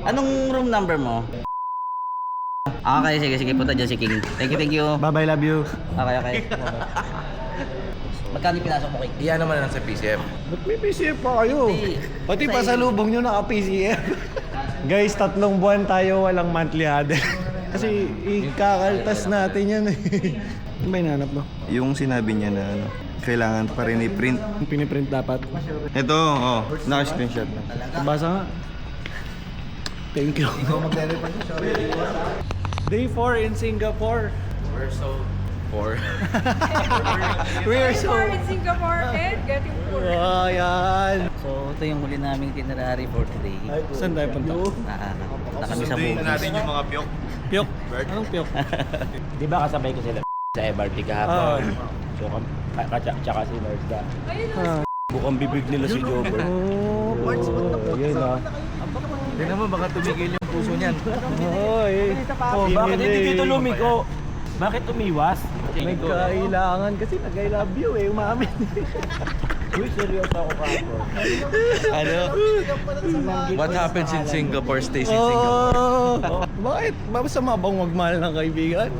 Anong room number mo? Okay, sige, punta dyan si King. Thank you. Bye-bye, love you. Okay. Magkano yung pinasok mo, King? Iyan naman lang sa PCF. Ba't may PCF pa kayo? Pati pasalubong nyo naka-PCF. Guys, 3 buwan tayo walang monthly huddle. Kasi ikakaltas natin yan eh. Ano ba hinanap mo? Yung sinabi niya na ano, kailangan pa rin i-print. Yung piniprint dapat. Ito, naka-screenshot na. Basa nga. Thank you. Day 4 in Singapore. We're so poor. We're so... in Singapore and getting poor. Oh, yan. So, ito yung huli naming itinerary for today. Saan tayo punta? Na kami sa Sunduin Bugis. na natin yung mga piyok. Piyok. Anong piyok? Di ba kasabay ko sila sa MRT kahapon? So, tsaka si Marsda. Bukang bibig nila si Jobber. Yun ah. Tingnan mo, baka tumigil yung puso niyan. Oy. Bakit hindi dito lumiko? Bakit umiwas? May kailangan kasi nag-I love you eh, umamin. Uy, seryoso ako kahapon. Ano? What happens in Singapore stays in Singapore. Bakit? Masama bang magmahal ng kaibigan?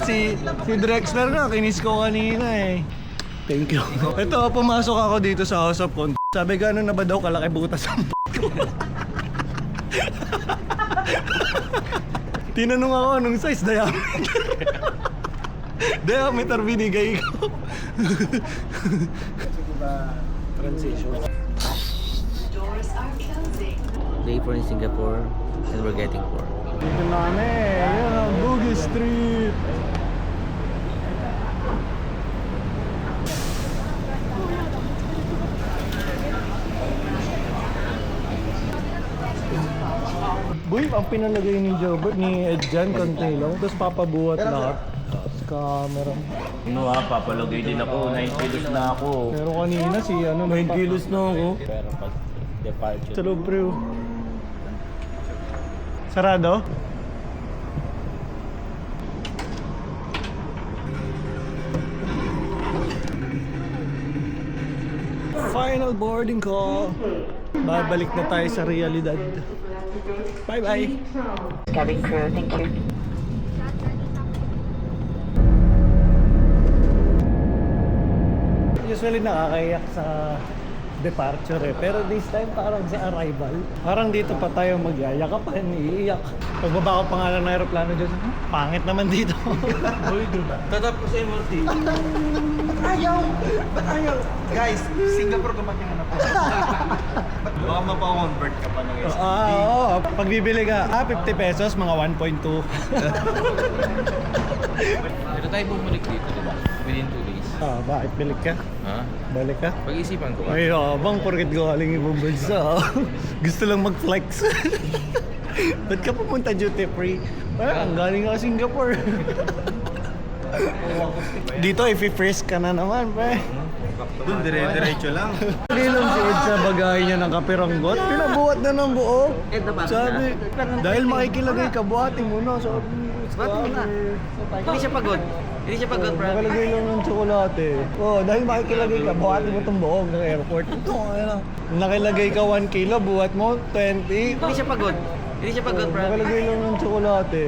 Si Drexler nga, kinis ko kanina eh. Thank you. Ito, pumasok ako dito sa House of Con. Sabi, gano'n na ba daw kalaki butas ang ko? Tinanong ako anong size, diameter. Diameter binigay ko. Transition. Day 4 in Singapore and we're getting 4. Dito na kami. Ayan ang Bugis Street. Boy, ang pinalagay ni Jobert, ni Edjan, konti lang. Tapos papabuhat lahat. Camera. Ano papalagay din ako. 9 kilos na ako. Pero kanina si ano, 9 kilos na ako. Pero pag departure. Sa loob, bro. Sarado? Final boarding call. Babalik na tayo sa realidad. Bye-bye. Cabin crew, thank you. Usually nakakaiyak sa departure eh. Pero this time parang sa arrival. Parang dito pa tayo magyayakapan, iiyak. Pagbaba ko pangalan ng aeroplano dyan, pangit naman dito. Uy, Tatapos sa MRT. Ayaw! Guys, Singapore kumakihanap po. Baka mapa-convert ka pa ng SSD. oo. Pag bibili ka, 50 pesos, mga 1.2. Pero tayo bumalik dito, di ba? Within 2 days. Bakit balik ka? Ha? Balik ka? Pag-isipan ko. Ay, bang porket galing ibang bansa. Gusto lang mag-flex. Ba't ka pumunta duty free? Ang galing ka Singapore. Dito, i-frisk ka na naman, pre. Doon, dire-diretso lang. Ninom si Ed sa bagay niya ng kapiranggot. Pinabuhat na ng buo. Sabi, dahil makikilagay ka, buhatin mo na. Sabi, Buhatin mo na. Hindi siya pagod. Hindi siya pagod, bro. nakalagay lang ng tsokolate. Dahil makikilagay ka, buhatin mo itong buong ng airport. Ito, ano. Nakilagay ka 1 kilo, buhat mo 20. Hindi siya pagod. Hindi siya pagod, bro. Nakalagay lang ng tsokolate.